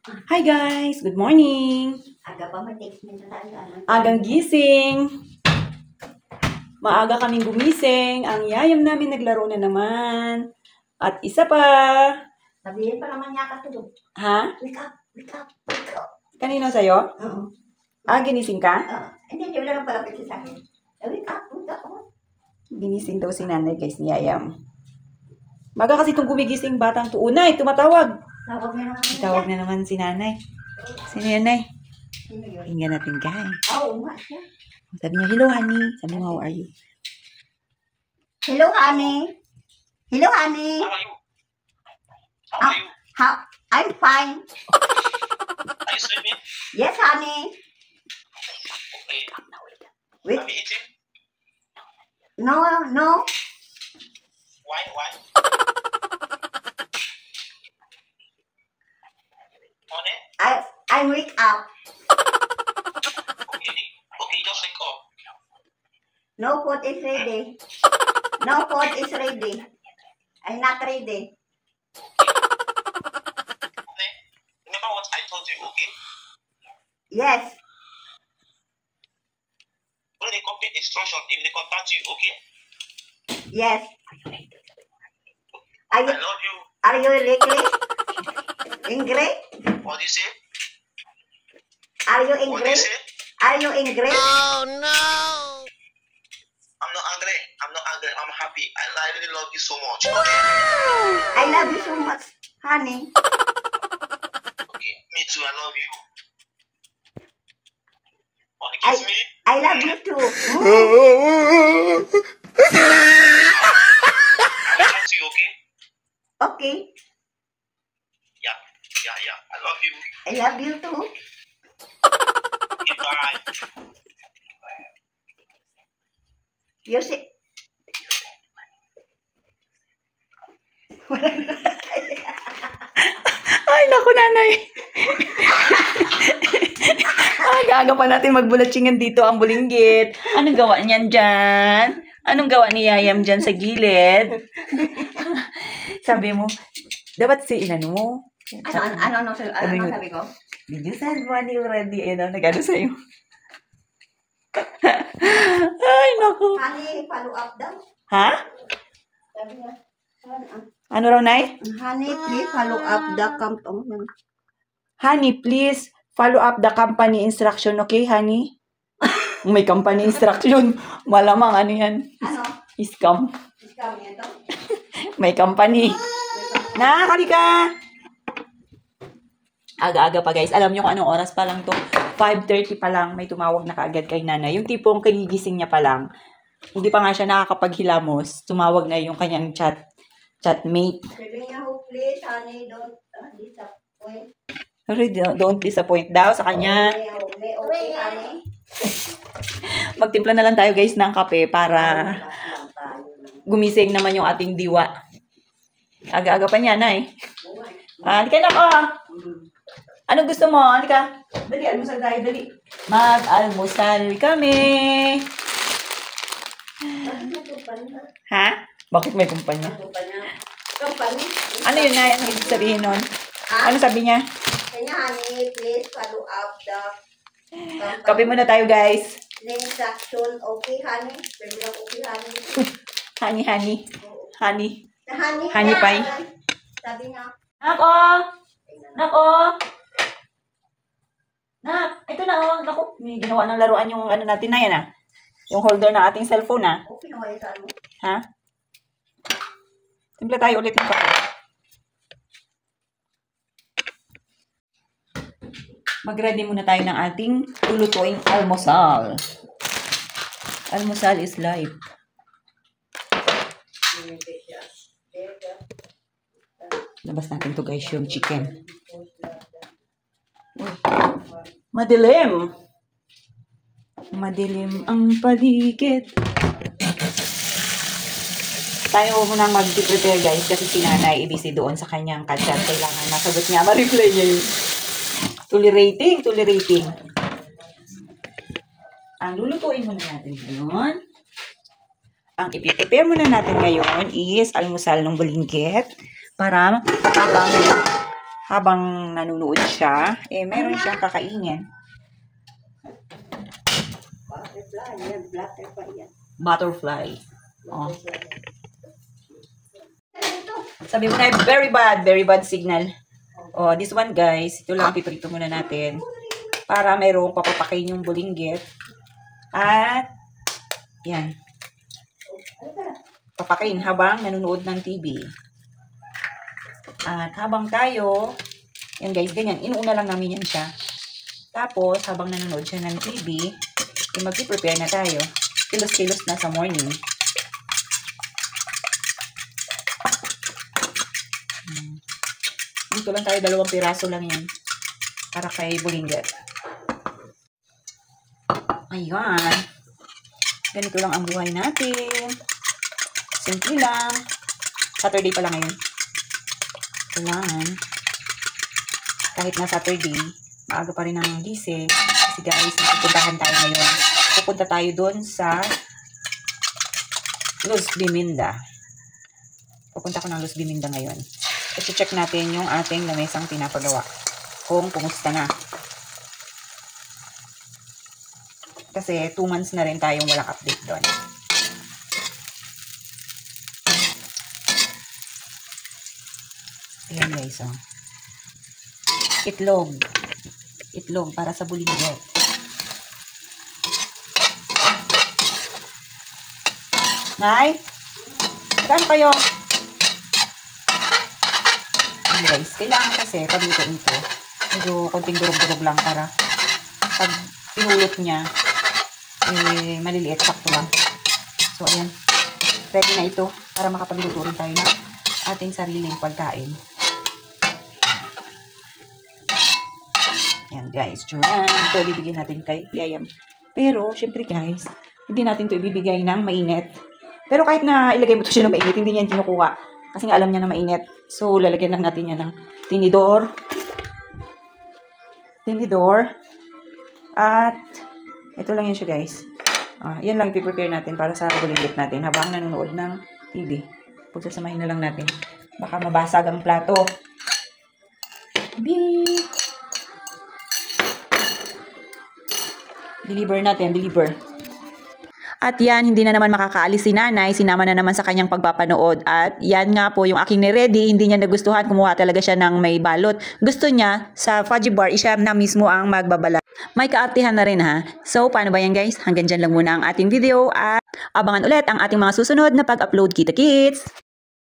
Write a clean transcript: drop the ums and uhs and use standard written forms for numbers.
Hi guys! Good morning! Aga pa mag-text mo sa tayo. Agang gising! Maaga kaming gumising. Ang yayam namin naglaro na naman. At isa pa. Sabihin pa naman niya katulog. Ha? Wake up, wake up, wake up. Kanino sa'yo? Oo. Ginising ka? Hindi wala lang palapit sa akin. Wake up, wake up. Ginising daw si nanay guys ni yayam. Maga kasi itong gumigising batang to. Unay, tumatawag. Tawag na naman. Tawag na naman si nanay. Si nanay. Sino yun? Tingnan natin guys. Oo, nga siya. Sabi niya, hello honey. Sabi mo, how are you? Hello, honey. Hello, honey. How are you? How are you? I'm fine. Are you sleeping? Yes, honey. Okay. Wait. Have you eaten? No. Why? Honey? I wake up. Okay, just wake up. No food is ready. No food is ready. I'm not ready. Okay. Remember what I told you, okay? Yes. Follow the complete instruction if they contact you, okay? Yes. I love you. Are you likely? Angry? What do you say? Are you What do angry? you say? Are you angry? I'm not angry. I'm happy. I really love you so much. Okay? I love you so much, honey. Okay. Me too. I love you. Want to kiss me? I love you too. I love you, okay? Okay. Yeah. I love you. I love you too. Okay, bye. You see? Ay, naku nanay. Aga pa natin magbulatsingan dito ang bulinggit. Anong gawa niyan dyan? Anong gawa ni yayam dyan sa gilid? Sabi mo, dapat si inano mo. Ano sabi ko? Did you send money already? Ayun na, nag-ano sa'yo. Ay, naku. Honey, follow up daw. Ha? Sabi niya. Ano raw, Nay? Honey, please follow up the company. Honey, please follow up the company instruction, okay, honey? May company instruction. Malamang ano yan? Ano? Scam. Scam niya to? May company. Nakakali ka! Aga-aga pa guys. Alam nyo kung anong oras pa lang to. 5:30 pa lang. May tumawag na kaagad kay nanay. Yung tipong kanigising niya pa lang. Hindi pa nga siya nakakapaghilamos. Tumawag na yung kanyang chatmate. Sabi niya, oh, please, honey, don't disappoint. Sorry, don't disappoint daw sa kanya. May okay, honey. Magtimpla na lang tayo guys ng kape para gumising naman yung ating diwa. Aga-aga pa niya, Nay. Halika na ko. Anong gusto mo? Halika. Dali, almusal tayo, dali. Mag-almusal kami. Ha? Bakit may kumpanya? Company? Ano yun, Nay? Ano ibig sabihin nun? Ano sabi niya? Kanya, honey, please follow up the company. Kape muna tayo, guys. Instruction, okay, honey? Sabi lang, okay, honey. Honey. Honey Honey pie. Sabi niya. Nako! Nak, ito na, oh. Naku, may ginawa ng laruan yung ano natin na yan, ah. Yung holder ng ating cellphone, ah. Okay, naman sa ano? Ha? Timpla tayo ulit ng kape. Mag-ready muna tayo ng ating lulutuing almusal. Almusal is life. Labas natin to guys, yung chicken. Uy. Madilim ang paligid. Tayo muna mag-prepare guys kasi si nanay busy doon sa kanyang chat. Kailangan nasagot niya. Ma-reply niya yun. Tuli-rating. Ang lulutuin muna natin ngayon. Ang i-prepare muna natin ngayon is almusal ng bulinggit para habang nanonood siya, meron siyang kakainin. Butterfly, yan. Butterfly yan. Butterfly. Oh. Ito. Sabi mo na, very bad signal. Oh, this one guys, ito lang piprito muna natin. Para mayroong papapakain yung bulinggit. At, yan. Papakain habang nanonood ng TV. At habang tayo, yan guys, ganyan, inuuna lang namin yan siya. Tapos, habang nanonood siya ng TV, mag-prepare na tayo. Kilos-kilos na sa morning. Dito lang tayo, 2 piraso lang yan. Para kay bulinggit. Ayan. Ganito lang ang buhay natin. Simple lang. Saturday pala ngayon. Kailangan. Kahit na Saturday, maaga pa rin ang gising. Kasi guys, pupuntahan tayo ngayon. Pupunta tayo doon sa Luz Biminda. Pupunta ko ng Luz Biminda ngayon. I-check natin yung ating lamesang pinapagawa. Kung kumusta na. Kasi 2 months na rin tayong walang update doon. Ayan guys, oh. Itlog. Itlog para sa bulinggit. Nay? Saan kayo? Ayan guys, kailangan kasi pag ito, medyo konting durog-durog lang para pag pinulot niya, maliliit, sakto lang. So, ayan. Ready na ito para makapagluto rin tayo ng ating sariling pagkain. Ayan guys, ito ibibigay natin kay Yayam. Pero, syempre guys, hindi natin ito ibibigay ng mainit. Pero kahit na ilagay mo ito siya ng mainit, hindi niya kinukuha. Kasi nga alam niya na mainit. So, lalagyan lang natin yan ng tinidor. At, ito lang yan siya guys. Yan lang i-prepare natin para sa bulinggit natin habang nanonood ng TV. Pagsasamahin na lang natin. Baka mabasag ang plato. Deliver natin, deliver. At yan, hindi na naman makakaalis si nanay, sinama na naman sa kanyang pagpapanood. At yan nga po, yung aking ni-ready, hindi niya nagustuhan, kumuha talaga siya ng may balot. Gusto niya, sa fudgy bar, siya na mismo ang magbabalat. May kaartihan na rin ha. So, paano ba yan guys? Hanggang dyan lang muna ang ating video at abangan ulit ang ating mga susunod na pag-upload. Kita kits!